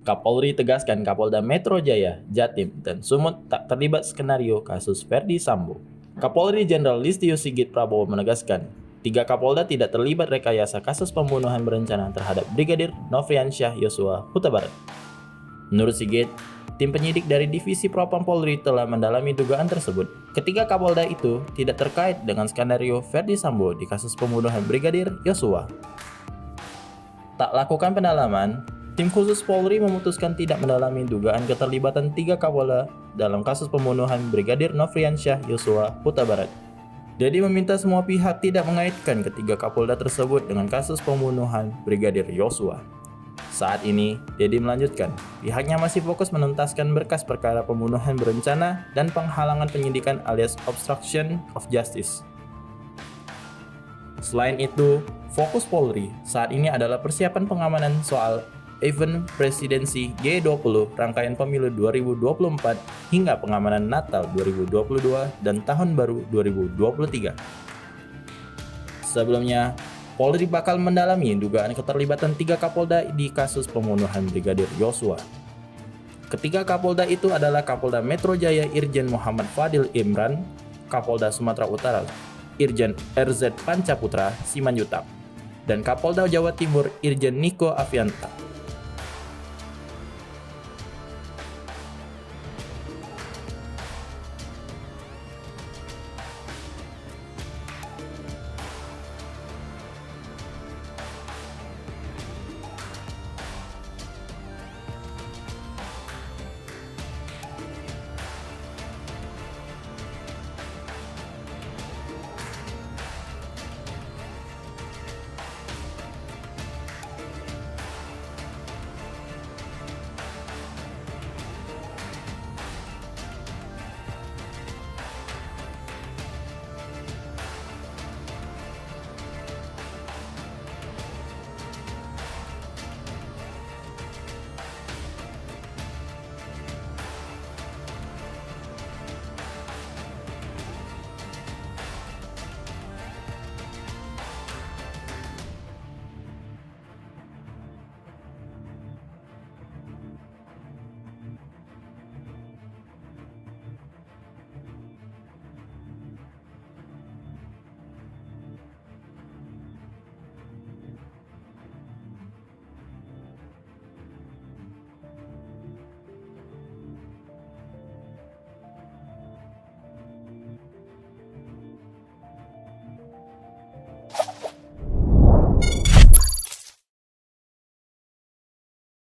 Kapolri tegaskan Kapolda Metro Jaya, Jatim, dan Sumut tak terlibat skenario kasus Verdi Sambo. Kapolri Jenderal Listio Sigit Prabowo menegaskan, 3 Kapolda tidak terlibat rekayasa kasus pembunuhan berencana terhadap Brigadir Nofriansyah Yosua Huta Barat. Menurut Sigit, tim penyidik dari Divisi Propam Polri telah mendalami dugaan tersebut. Ketiga Kapolda itu tidak terkait dengan skenario Verdi Sambo di kasus pembunuhan Brigadir Yosua. Tak lakukan pendalaman, tim khusus Polri memutuskan tidak mendalami dugaan keterlibatan 3 Kapolda dalam kasus pembunuhan Brigadir Nofriansyah Yosua Huta Barat. Dedi meminta semua pihak tidak mengaitkan ketiga Kapolda tersebut dengan kasus pembunuhan Brigadir Yosua. Saat ini, Dedi melanjutkan, pihaknya masih fokus menuntaskan berkas perkara pembunuhan berencana dan penghalangan penyidikan alias obstruction of justice. Selain itu, fokus Polri saat ini adalah persiapan pengamanan soal event presidensi G20 rangkaian pemilu 2024 hingga pengamanan Natal 2022 dan Tahun Baru 2023. Sebelumnya, Polri bakal mendalami dugaan keterlibatan 3 Kapolda di kasus pembunuhan Brigadir Yosua. Ketiga Kapolda itu adalah Kapolda Metro Jaya Irjen Muhammad Fadil Imran, Kapolda Sumatera Utara Irjen RZ Pancaputra Simanjuntak, dan Kapolda Jawa Timur Irjen Niko Afianta.